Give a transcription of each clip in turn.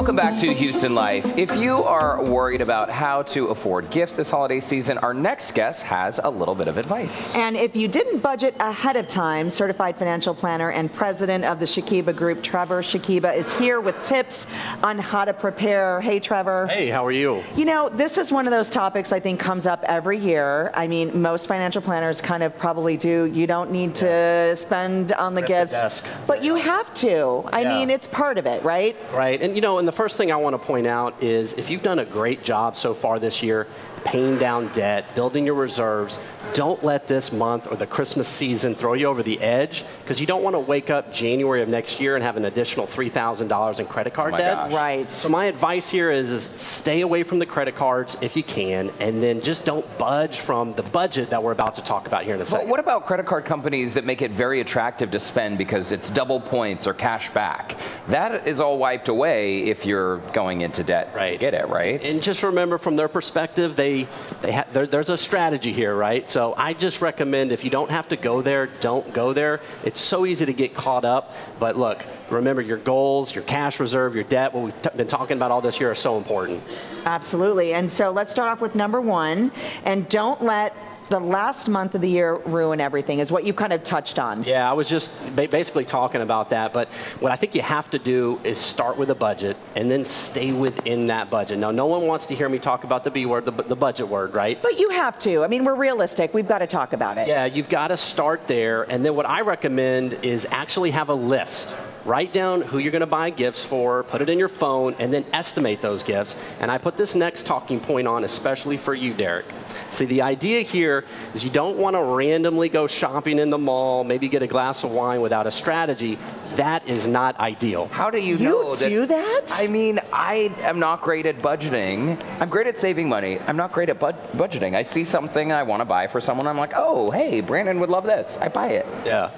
Welcome back to Houston Life. If you are worried about how to afford gifts this holiday season, our next guest has a little bit of advice. And if you didn't budget ahead of time, certified financial planner and president of the Shakiba Group, Trevor Shakiba, is here with tips on how to prepare. Hey, Trevor. Hey, how are you? You know, this is one of those topics I think comes up every year. I mean, most financial planners kind of probably do. You don't need to spend on the gifts, but you have to. I mean, it's part of it, right? Right. And, you know, and the first thing I want to point out is if you've done a great job so far this year, paying down debt, building your reserves, don't let this month or the Christmas season throw you over the edge, because you don't want to wake up January of next year and have an additional $3,000 in credit card debt. Gosh. Right. So my advice here is stay away from the credit cards if you can, and then just don't budge from the budget that we're about to talk about here in a second. But what about credit card companies that make it very attractive to spend because it's double points or cash back? That is all wiped away if you're going into debt to get it, right? And just remember, from their perspective, there's a strategy here, right? So I just recommend, if you don't have to go there, don't go there. It's so easy to get caught up. But look, remember, your goals, your cash reserve, your debt, what we've been talking about all this year, are so important. Absolutely. And so let's start off with number one, and don't let the last month of the year ruin everything, is what you kind of touched on. Yeah, I was just basically talking about that. But what I think you have to do is start with a budget and then stay within that budget. Now, no one wants to hear me talk about the B word, the budget word, right? But you have to. I mean, we're realistic. We've got to talk about it. Yeah, you've got to start there. And then what I recommend is actually have a list. Write down who you're going to buy gifts for, put it in your phone, and then estimate those gifts. And I put this next talking point on especially for you, Derek. See, the idea here is you don't want to randomly go shopping in the mall, maybe get a glass of wine without a strategy. That is not ideal. How do you know that? You do that? I mean, I am not great at budgeting. I'm great at saving money. I'm not great at budgeting. I see something I want to buy for someone. I'm like, oh, hey, Brandon would love this. I buy it. Yeah.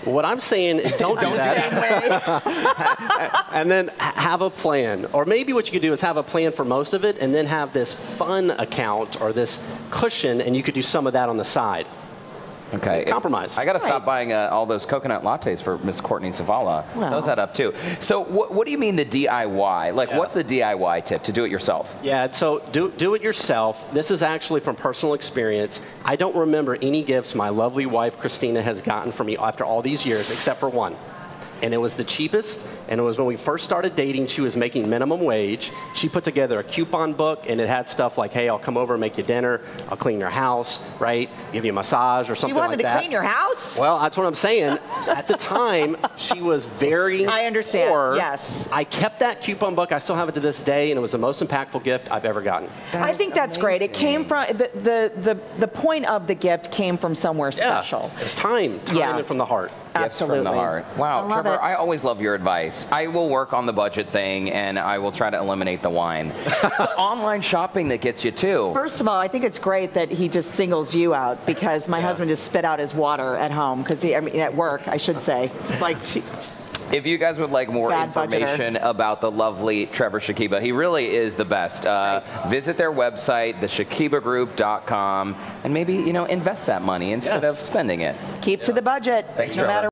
What I'm saying is don't do that. And then have a plan. Or maybe what you could do is have a plan for most of it and then have this fun account or this cushion, and you could do some of that on the side. Okay. Compromise. I got to stop buying all those coconut lattes for Miss Courtney Savala. Well. Those add up too. So what do you mean the DIY? Like, what's the DIY tip to do it yourself? Yeah, so do it yourself. This is actually from personal experience. I don't remember any gifts my lovely wife, Christina, has gotten from me after all these years, except for one. And it was the cheapest, and it was when we first started dating. She was making minimum wage. She put together a coupon book, and it had stuff like, hey, I'll come over and make you dinner, I'll clean your house, right, give you a massage or something like that. She wanted to clean your house? Well, that's what I'm saying. At the time, she was very I understand, poor. yes. I kept that coupon book. I still have it to this day, and it was the most impactful gift I've ever gotten. I think that's great. It came from, the point of the gift came from somewhere special. It's time and from the heart. Gifts from the heart. Wow, Trevor, I always love your advice. I will work on the budget thing, and I will try to eliminate the wine. It's the online shopping that gets you, too. First of all, I think it's great that he just singles you out, because my husband just spit out his water at home, because at work, I should say. It's like If you guys would like more information about the lovely Trevor Shakiba, he really is the best. Visit their website, theshakibagroup.com, and maybe, invest that money instead of spending it. Keep to the budget. Thanks, no Trevor. matter